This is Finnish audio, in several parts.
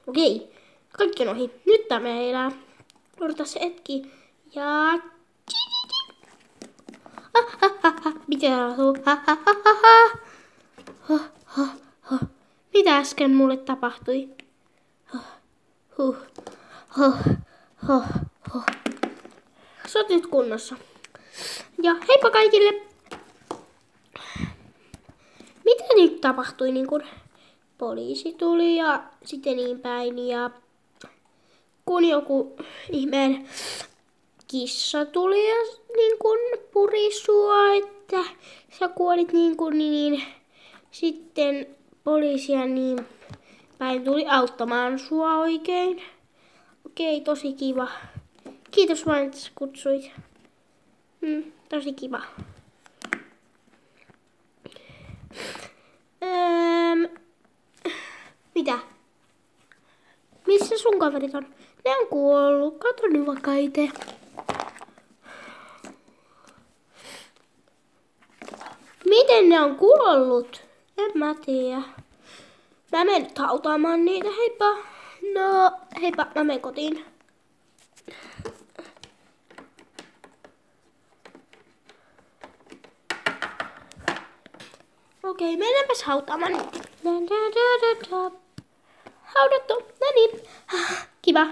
Okei, kaikki on ohi. Nyt tää meillä. Odota se hetki. Ja... Mitä tapahtuu? Mitä äsken mulle tapahtui? Sä oot nyt kunnossa. Ja heippa kaikille! Mitä nyt tapahtui? Niin kun poliisi tuli ja sitten niin päin. Ja kun joku ihmeen kissa tuli ja niin kun puri sua, että sä kuolit niin sitten poliisia niin päin tuli auttamaan sua oikein. Okei, tosi kiva. Kiitos vain, että sä kutsuit. Tosi kiva. Mitä? Missä sun kaverit on? Ne on kuollut. Katso nyt vaikka itse. Miten ne on kuollut? En mä tiedä. Mä menen nyt hautaamaan niitä. Heippa. No, heippa. Mä menen kotiin. Okei, mennäänpäs hautaamaan. Haudattu. No niin. Kiva.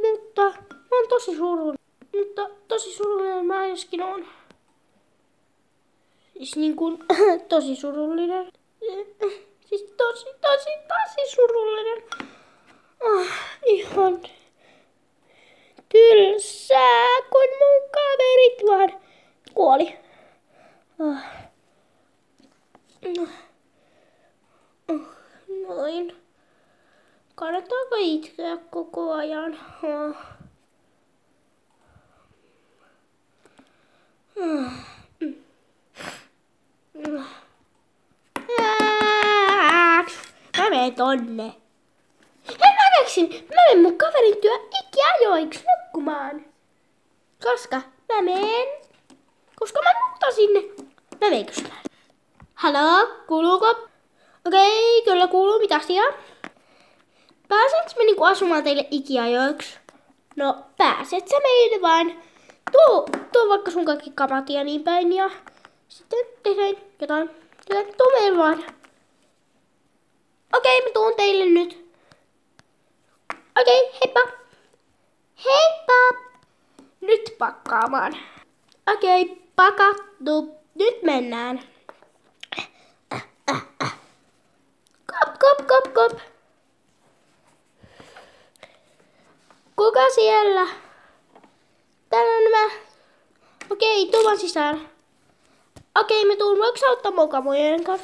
Mutta mä oon tosi surullinen. Tosi surullinen mä ainakin oon. Siis niin kuin tosi surullinen. Siis tosi surullinen. Ihan tylsää, kun mun kaverit vaan kuoli. Noin. Kannattaako itkeä koko ajan? Mä menen tonne. Hei, mä keksin! Mä menen mun kaverin työ ikiajoiksi nukkumaan. Koska mä menen. Koska mä nukkutan sinne. Mä menen kysymään. Haloo, kuuluuko? Okei, kyllä kuuluu. Mitä asiaa? Pääsetkö mä niinku asumaan teille ikiajoiksi? No, pääset sä meille vaan. Tuo vaikka sun kaikki kamat ja niin päin ja sitten tehdään jotain. Tuu meille vaan. Okei, mä tuun teille nyt. Okei, heippa. Heippa. Nyt pakkaamaan. Okei, pakattu. Nyt mennään. Kop. Kuka siellä? Täällä on nämä. Okei, tuu vaan sisään. Okei, mä tuun. Voiko sä ottaa mun kamojen kanssa?